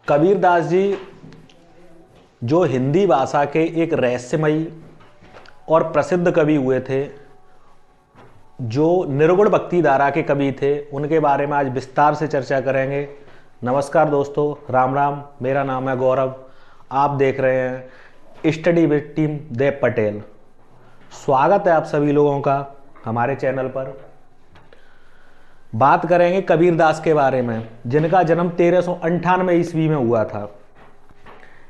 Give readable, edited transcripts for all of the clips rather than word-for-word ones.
कबीरदास जी जो हिंदी भाषा के एक रहस्यमयी और प्रसिद्ध कवि हुए थे, जो निर्गुण भक्ति धारा के कवि थे, उनके बारे में आज विस्तार से चर्चा करेंगे। नमस्कार दोस्तों, राम राम। मेरा नाम है गौरव। आप देख रहे हैं study with team Dev Patel. स्वागत है आप सभी लोगों का हमारे चैनल पर। बात करेंगे कबीरदास के बारे में, जिनका जन्म 1398 ईस्वी में हुआ था।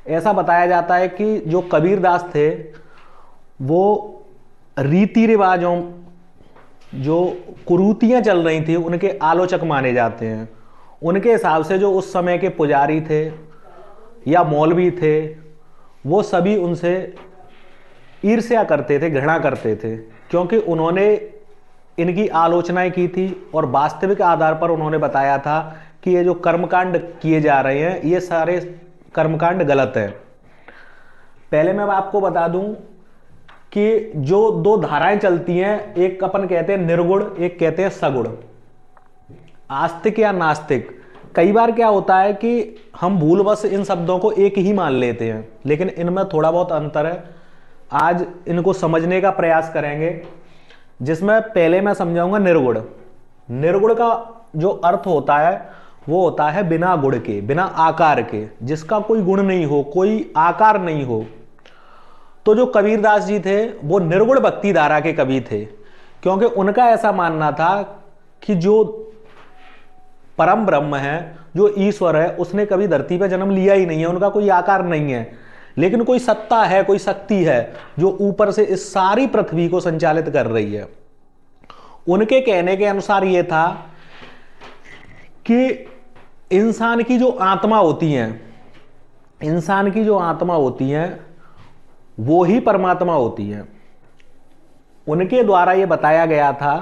ऐसा बताया जाता है कि जो कबीरदास थे वो रीति रिवाजों, जो कुरीतियाँ चल रही थी, उनके आलोचक माने जाते हैं। उनके हिसाब से जो उस समय के पुजारी थे या मौलवी थे, वो सभी उनसे ईर्ष्या करते थे, घृणा करते थे, क्योंकि उन्होंने इनकी आलोचनाएं की थी और वास्तविक आधार पर उन्होंने बताया था कि ये जो कर्मकांड किए जा रहे हैं, ये सारे कर्मकांड गलत है। पहले मैं आपको बता दूं कि जो दो धाराएं चलती हैं, एक अपन कहते हैं निर्गुण, एक कहते हैं सगुण, आस्तिक या नास्तिक। कई बार क्या होता है कि हम भूलवश इन शब्दों को एक ही मान लेते हैं, लेकिन इनमें थोड़ा बहुत अंतर है। आज इनको समझने का प्रयास करेंगे, जिसमें पहले मैं समझाऊंगा निर्गुण। निर्गुण का जो अर्थ होता है वो होता है बिना गुण के, बिना आकार के, जिसका कोई गुण नहीं हो, कोई आकार नहीं हो। तो जो कबीरदास जी थे वो निर्गुण भक्ति धारा के कवि थे, क्योंकि उनका ऐसा मानना था कि जो परम ब्रह्म है, जो ईश्वर है, उसने कभी धरती पर जन्म लिया ही नहीं है, उनका कोई आकार नहीं है, लेकिन कोई सत्ता है, कोई शक्ति है जो ऊपर से इस सारी पृथ्वी को संचालित कर रही है। उनके कहने के अनुसार यह था कि इंसान की जो आत्मा होती है, इंसान की जो आत्मा होती है वो ही परमात्मा होती है। उनके द्वारा यह बताया गया था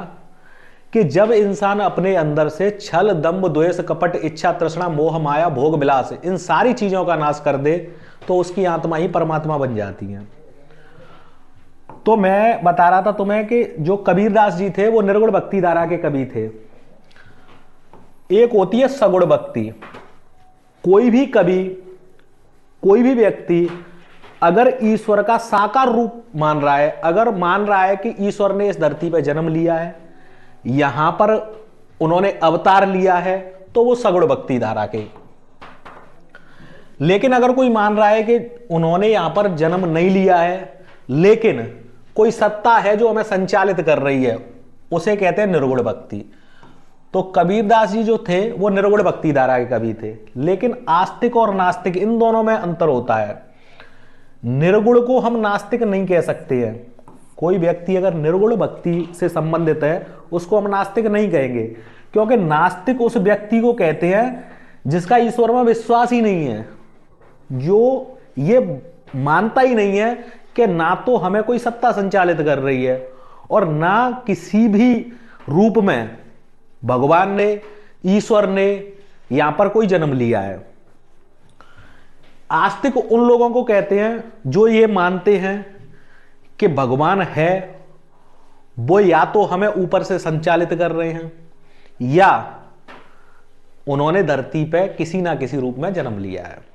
कि जब इंसान अपने अंदर से छल, दंभ, द्वेष, कपट, इच्छा, तृष्णा, मोह, माया, भोग, विलास, इन सारी चीजों का नाश कर दे तो उसकी आत्मा ही परमात्मा बन जाती है। तो मैं बता रहा था तुम्हें कि जो कबीरदास जी थे वो निर्गुण भक्ति धारा के कवि थे। एक होती है सगुण भक्ति। कोई भी कवि, कोई भी व्यक्ति अगर ईश्वर का साकार रूप मान रहा है, अगर मान रहा है कि ईश्वर ने इस धरती पर जन्म लिया है, यहां पर उन्होंने अवतार लिया है, तो वो सगुण भक्ति धारा के। लेकिन अगर कोई मान रहा है कि उन्होंने यहां पर जन्म नहीं लिया है, लेकिन कोई सत्ता है जो हमें संचालित कर रही है, उसे कहते हैं निर्गुण भक्ति। तो कबीरदास जी जो थे वो निर्गुण भक्ति धारा के कवि थे। लेकिन आस्तिक और नास्तिक, इन दोनों में अंतर होता है। निर्गुण को हम नास्तिक नहीं कह सकते हैं। कोई व्यक्ति अगर निर्गुण भक्ति से संबंधित है, उसको हम नास्तिक नहीं कहेंगे, क्योंकि नास्तिक उस व्यक्ति को कहते हैं जिसका ईश्वर में विश्वास ही नहीं है, जो ये मानता ही नहीं है कि ना तो हमें कोई सत्ता संचालित कर रही है और ना किसी भी रूप में भगवान ने, ईश्वर ने यहां पर कोई जन्म लिया है। आस्तिक उन लोगों को कहते हैं जो ये मानते हैं कि भगवान है, वो या तो हमें ऊपर से संचालित कर रहे हैं या उन्होंने धरती पे किसी ना किसी रूप में जन्म लिया है।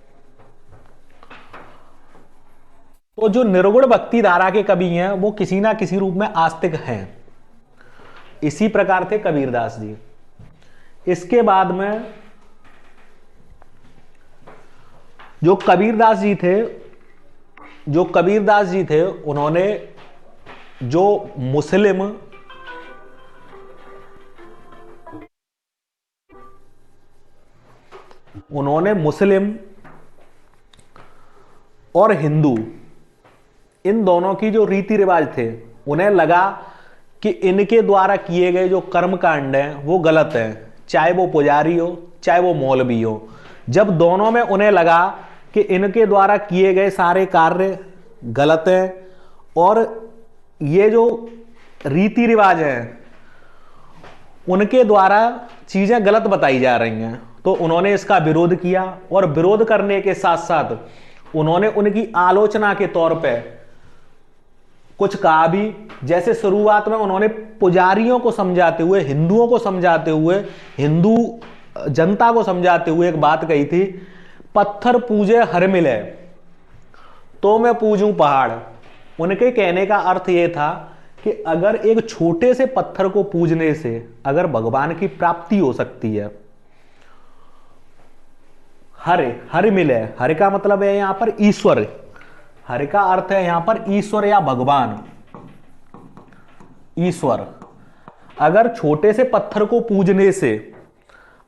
तो जो निर्गुण भक्ति धारा के कवि हैं वो किसी ना किसी रूप में आस्तिक हैं। इसी प्रकार थे कबीरदास जी। इसके बाद में जो कबीरदास जी थे, उन्होंने जो मुस्लिम और हिंदू, इन दोनों की जो रीति रिवाज थे, उन्हें लगा कि इनके द्वारा किए गए जो कर्मकांड हैं वो गलत हैं, चाहे वो पुजारी हो, चाहे वो मौलवी हो। जब दोनों में उन्हें लगा कि इनके द्वारा किए गए सारे कार्य गलत हैं और ये जो रीति रिवाज हैं उनके द्वारा चीजें गलत बताई जा रही हैं, तो उन्होंने इसका विरोध किया। और विरोध करने के साथ साथ उन्होंने उनकी आलोचना के तौर पे कुछ कहा भी। जैसे शुरुआत में उन्होंने पुजारियों को समझाते हुए, हिंदुओं को समझाते हुए, हिंदू जनता को समझाते हुए एक बात कही थी, पत्थर पूजे हर मिले तो मैं पूजूं पहाड़। उनके कहने का अर्थ यह था कि अगर एक छोटे से पत्थर को पूजने से अगर भगवान की प्राप्ति हो सकती है, हर मिले, हर का मतलब है यहां पर ईश्वर, हर का अर्थ है यहां पर ईश्वर या भगवान, ईश्वर। अगर छोटे से पत्थर को पूजने से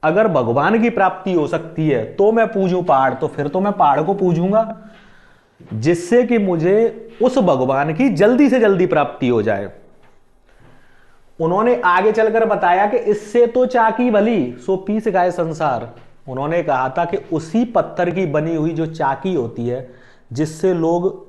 अगर भगवान की प्राप्ति हो सकती है तो मैं पूजूं पहाड़, तो फिर तो मैं पहाड़ को पूजूंगा, जिससे कि मुझे उस भगवान की जल्दी से जल्दी प्राप्ति हो जाए। उन्होंने आगे चलकर बताया कि इससे तो चाकी भली सो पीस गाए संसार। उन्होंने कहा था कि उसी पत्थर की बनी हुई जो चाकी होती है, जिससे लोग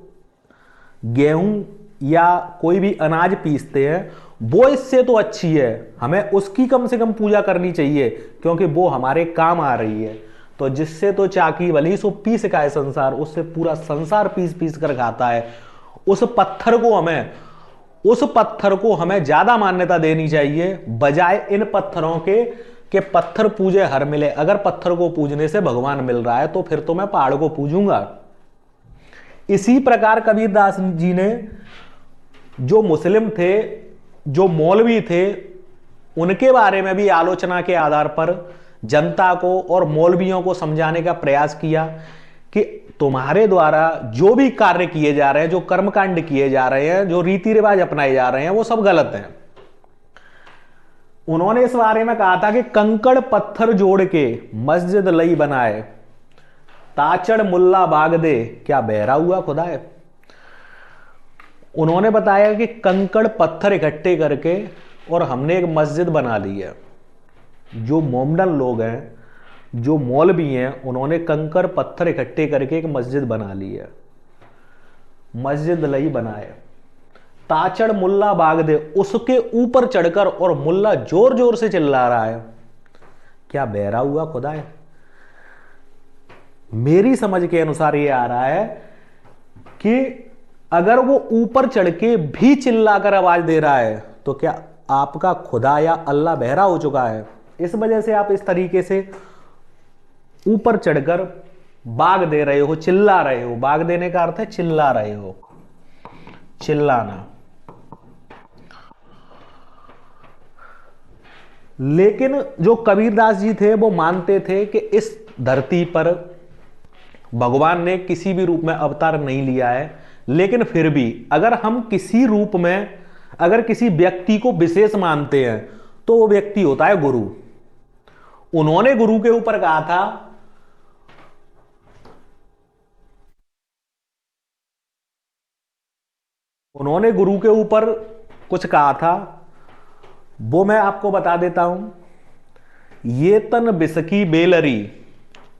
गेहूं या कोई भी अनाज पीसते हैं, वो इससे तो अच्छी है, हमें उसकी कम से कम पूजा करनी चाहिए, क्योंकि वो हमारे काम आ रही है। तो जिससे तो चाकी भली सो पीस खाए संसार, उससे पूरा संसार पीस पीस कर खाता है। उस पत्थर को हमें ज्यादा मान्यता देनी चाहिए, बजाय इन पत्थरों के पत्थर पूजे हर मिले। अगर पत्थर को पूजने से भगवान मिल रहा है तो फिर तो मैं पहाड़ को पूजूंगा। इसी प्रकार कबीरदास जी ने, जो मुस्लिम थे, जो मौलवी थे, उनके बारे में भी आलोचना के आधार पर जनता को और मौलवियों को समझाने का प्रयास किया कि तुम्हारे द्वारा जो भी कार्य किए जा रहे हैं, जो कर्मकांड किए जा रहे हैं, जो रीति रिवाज अपनाए जा रहे हैं, वो सब गलत हैं। उन्होंने इस बारे में कहा था कि कंकड़ पत्थर जोड़ के मस्जिद लई बनाए, ताचड़ मुल्ला बाग दे, क्या बहरा हुआ खुदा है। उन्होंने बताया कि कंकड़ पत्थर इकट्ठे करके और हमने एक मस्जिद बना ली है। जो मोमडन लोग हैं, जो मौलवी हैं, उन्होंने कंकड़ पत्थर इकट्ठे करके एक मस्जिद बना ली है, मस्जिद लई बनाए, ताचड़ मुल्ला बाग दे, उसके ऊपर चढ़कर और मुल्ला जोर जोर से चिल्ला रहा है, क्या बहरा हुआ खुदा है। मेरी समझ के अनुसार यह आ रहा है कि अगर वो ऊपर चढ़ के भी चिल्लाकर आवाज दे रहा है तो क्या आपका खुदा या अल्लाह बहरा हो चुका है। इस वजह से आप इस तरीके से ऊपर चढ़कर बाग दे रहे हो, चिल्ला रहे हो। बाग देने का अर्थ है चिल्ला रहे हो, चिल्लाना। लेकिन जो कबीरदास जी थे वो मानते थे कि इस धरती पर भगवान ने किसी भी रूप में अवतार नहीं लिया है, लेकिन फिर भी अगर हम किसी रूप में अगर किसी व्यक्ति को विशेष मानते हैं तो वो व्यक्ति होता है गुरु। उन्होंने गुरु के ऊपर कहा था, उन्होंने गुरु के ऊपर कुछ कहा था, वो मैं आपको बता देता हूं। ये तन बिसकी बेलरी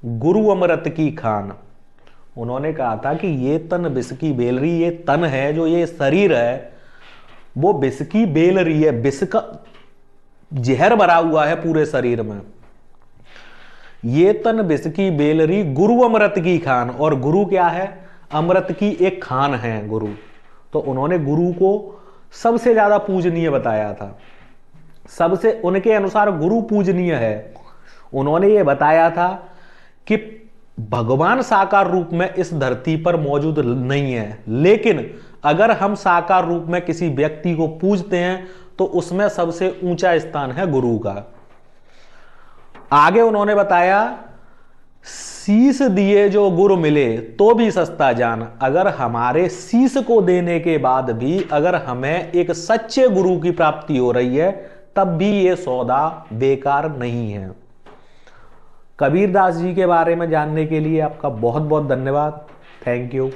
गुरु अमृत की खान। उन्होंने कहा था कि ये तन बिसकी बेलरी, ये तन है, जो ये शरीर है, वो बिसकी बेलरी है, बिस का जहर भरा हुआ है पूरे शरीर में। ये तन बिसकी बेलरी गुरु अमृत की खान, और गुरु क्या है, अमृत की एक खान है गुरु। तो उन्होंने गुरु को सबसे ज्यादा पूजनीय बताया था, सबसे उनके अनुसार गुरु पूजनीय है। उन्होंने ये बताया था कि भगवान साकार रूप में इस धरती पर मौजूद नहीं है, लेकिन अगर हम साकार रूप में किसी व्यक्ति को पूजते हैं तो उसमें सबसे ऊंचा स्थान है गुरु का। आगे उन्होंने बताया, शीश दिए जो गुरु मिले तो भी सस्ता जान। अगर हमारे शीश को देने के बाद भी अगर हमें एक सच्चे गुरु की प्राप्ति हो रही है, तब भी यह सौदा बेकार नहीं है। कबीरदास जी के बारे में जानने के लिए आपका बहुत बहुत धन्यवाद। Thank you.